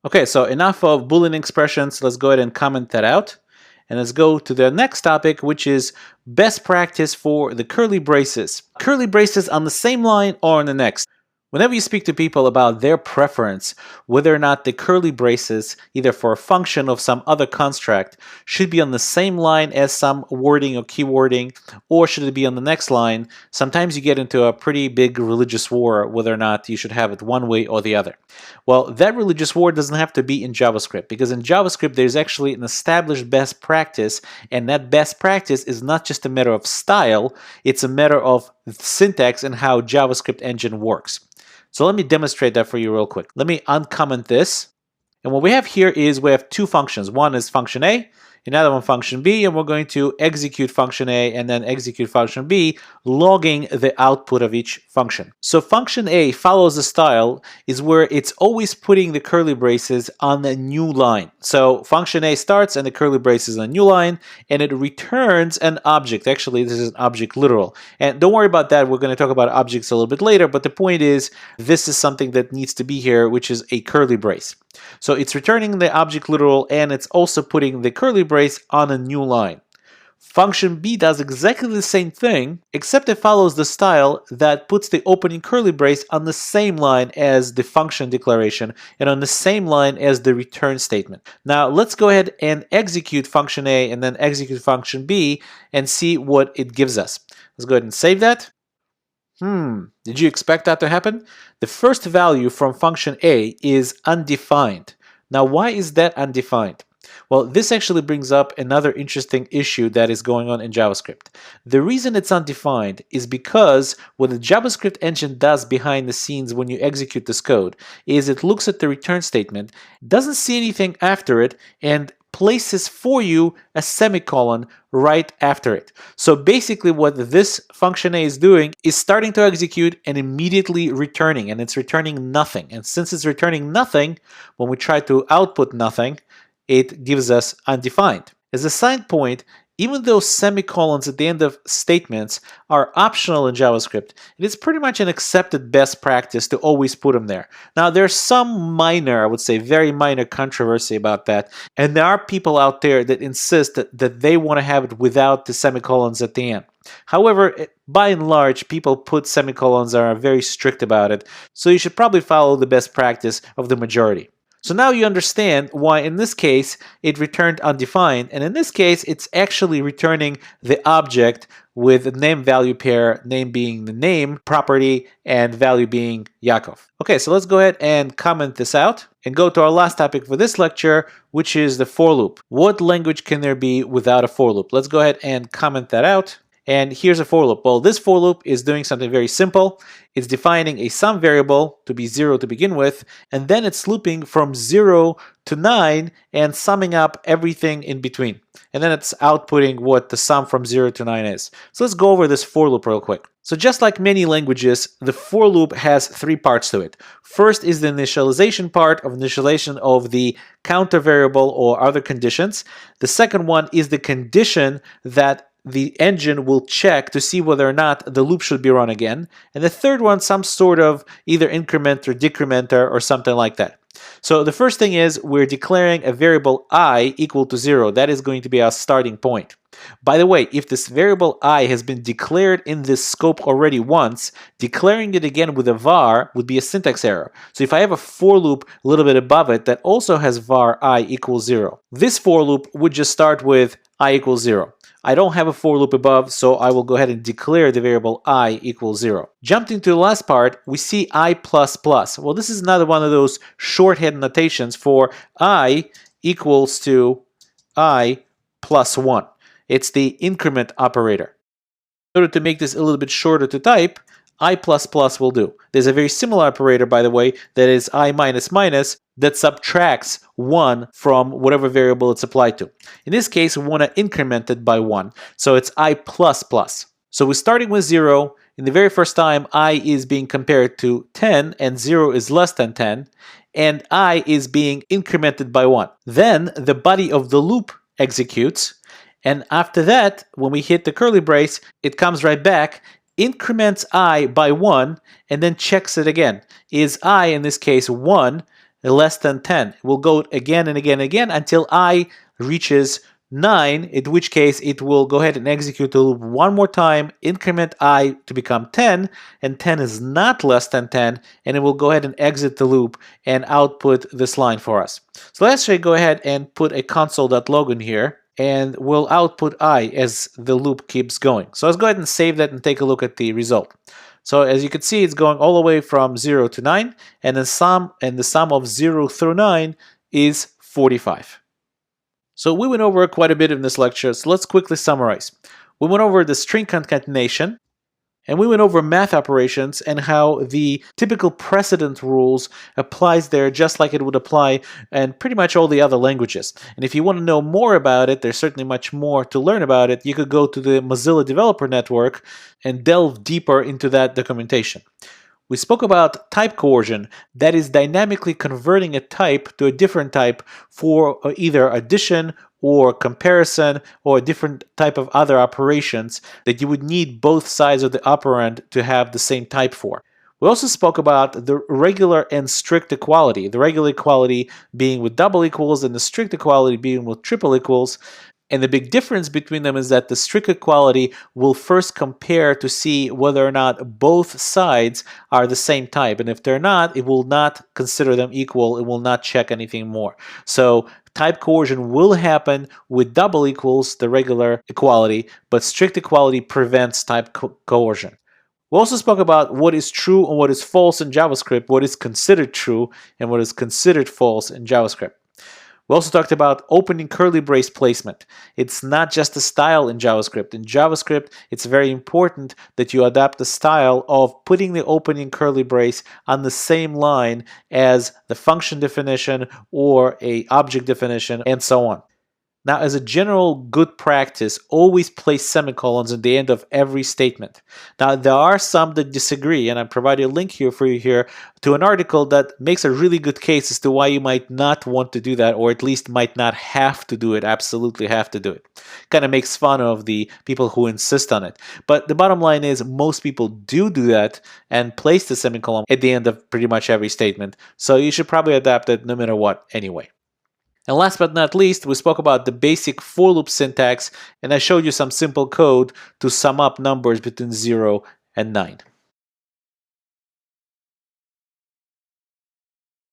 Okay, so enough of Boolean expressions. Let's go ahead and comment that out. And let's go to the next topic, which is best practice for the curly braces. Curly braces on the same line or on the next. Whenever you speak to people about their preference, whether or not the curly braces, either for a function of some other construct, should be on the same line as some wording or keywording, or should it be on the next line, sometimes you get into a pretty big religious war whether or not you should have it one way or the other. Well, that religious war doesn't have to be in JavaScript, because in JavaScript there's actually an established best practice, and that best practice is not just a matter of style, it's a matter of syntax and how JavaScript engine works. So let me demonstrate that for you real quick. Let me uncomment this. And what we have here is we have two functions. One is function A, another one function B, and we're going to execute function A and then execute function B, logging the output of each function. So function A follows the style is where it's always putting the curly braces on a new line. So function A starts and the curly braces on a new line, and it returns an object. Actually, this is an object literal. And don't worry about that. We're going to talk about objects a little bit later, but the point is this is something that needs to be here, which is a curly brace. So it's returning the object literal, and it's also putting the curly brace on a new line. Function B does exactly the same thing, except it follows the style that puts the opening curly brace on the same line as the function declaration and on the same line as the return statement. Now let's go ahead and execute function A and then execute function B and see what it gives us. Let's go ahead and save that. Did you expect that to happen? The first value from function A is undefined. Now, why is that undefined? Well, this actually brings up another interesting issue that is going on in JavaScript. The reason it's undefined is because what the JavaScript engine does behind the scenes when you execute this code is it looks at the return statement, doesn't see anything after it, and places for you a semicolon right after it. So basically what this function A is doing is starting to execute and immediately returning, and it's returning nothing. And since it's returning nothing, when we try to output nothing, it gives us undefined. As a side point, even though semicolons at the end of statements are optional in JavaScript, it is pretty much an accepted best practice to always put them there. Now, there's some minor, I would say very minor controversy about that, and there are people out there that insist that they want to have it without the semicolons at the end. However, by and large, people put semicolons and are very strict about it, so you should probably follow the best practice of the majority. So now you understand why in this case it returned undefined, and in this case it's actually returning the object with the name value pair, name being the name property and value being Yaakov. Okay, so let's go ahead and comment this out and go to our last topic for this lecture, which is the for loop. What language can there be without a for loop? Let's go ahead and comment that out. And here's a for loop. Well, this for loop is doing something very simple. It's defining a sum variable to be 0 to begin with, and then it's looping from 0 to 9 and summing up everything in between. And then it's outputting what the sum from 0 to 9 is. So let's go over this for loop real quick. So just like many languages, the for loop has three parts to it. First is the initialization part of initialization of the counter variable or other conditions. The second one is the condition that the engine will check to see whether or not the loop should be run again. And the third one, some sort of either increment or decrementer or something like that. So the first thing is we're declaring a variable I equal to 0. That is going to be our starting point. By the way, if this variable I has been declared in this scope already once, declaring it again with a var would be a syntax error. So if I have a for loop a little bit above it that also has var I equals 0, this for loop would just start with I equals 0. I don't have a for loop above, so I will go ahead and declare the variable I equals 0. Jumped into the last part, we see I++. Well, this is another one of those shorthand notations for I equals to I plus 1. It's the increment operator. In order to make this a little bit shorter to type, I++ will do. There's a very similar operator, by the way, that is I minus minus that subtracts 1 from whatever variable it's applied to. In this case, we want to increment it by 1, so it's I++. So we're starting with 0. In the very first time, I is being compared to 10, and 0 is less than 10, and I is being incremented by 1. Then the body of the loop executes, and after that, when we hit the curly brace, it comes right back, increments I by 1, and then checks it again. Is I, in this case, 1 less than 10? It will go again and again and again until I reaches 9, in which case it will go ahead and execute the loop one more time, increment I to become 10, and 10 is not less than 10, and it will go ahead and exit the loop and output this line for us. So let's actually go ahead and put a console.log in here, and we'll output I as the loop keeps going. So let's go ahead and save that and take a look at the result. So as you can see, it's going all the way from 0 to 9, and the sum of 0 through 9 is 45. So we went over quite a bit in this lecture, so let's quickly summarize. We went over the string concatenation, and we went over math operations and how the typical precedent rules applies there just like it would apply in pretty much all the other languages. And if you want to know more about it, there's certainly much more to learn about it. You could go to the Mozilla Developer Network and delve deeper into that documentation. We spoke about type coercion, that is dynamically converting a type to a different type for either addition or comparison or a different type of other operations that you would need both sides of the operand to have the same type for. We also spoke about the regular and strict equality, the regular equality being with double equals and the strict equality being with triple equals. And the big difference between them is that the strict equality will first compare to see whether or not both sides are the same type. And if they're not, it will not consider them equal. It will not check anything more. So type coercion will happen with double equals, the regular equality, but strict equality prevents type coercion. We also spoke about what is true and what is false in JavaScript, what is considered true and what is considered false in JavaScript. We also talked about opening curly brace placement. It's not just a style in JavaScript. In JavaScript, it's very important that you adapt the style of putting the opening curly brace on the same line as the function definition or a object definition and so on. Now, as a general good practice, always place semicolons at the end of every statement. Now, there are some that disagree, and I provided a link here for you here to an article that makes a really good case as to why you might not want to do that, or at least might not have to do it, absolutely have to do it. Kind of makes fun of the people who insist on it. But the bottom line is most people do that and place the semicolon at the end of pretty much every statement. So you should probably adapt it no matter what anyway. And last but not least, we spoke about the basic for loop syntax, and I showed you some simple code to sum up numbers between 0 and 9.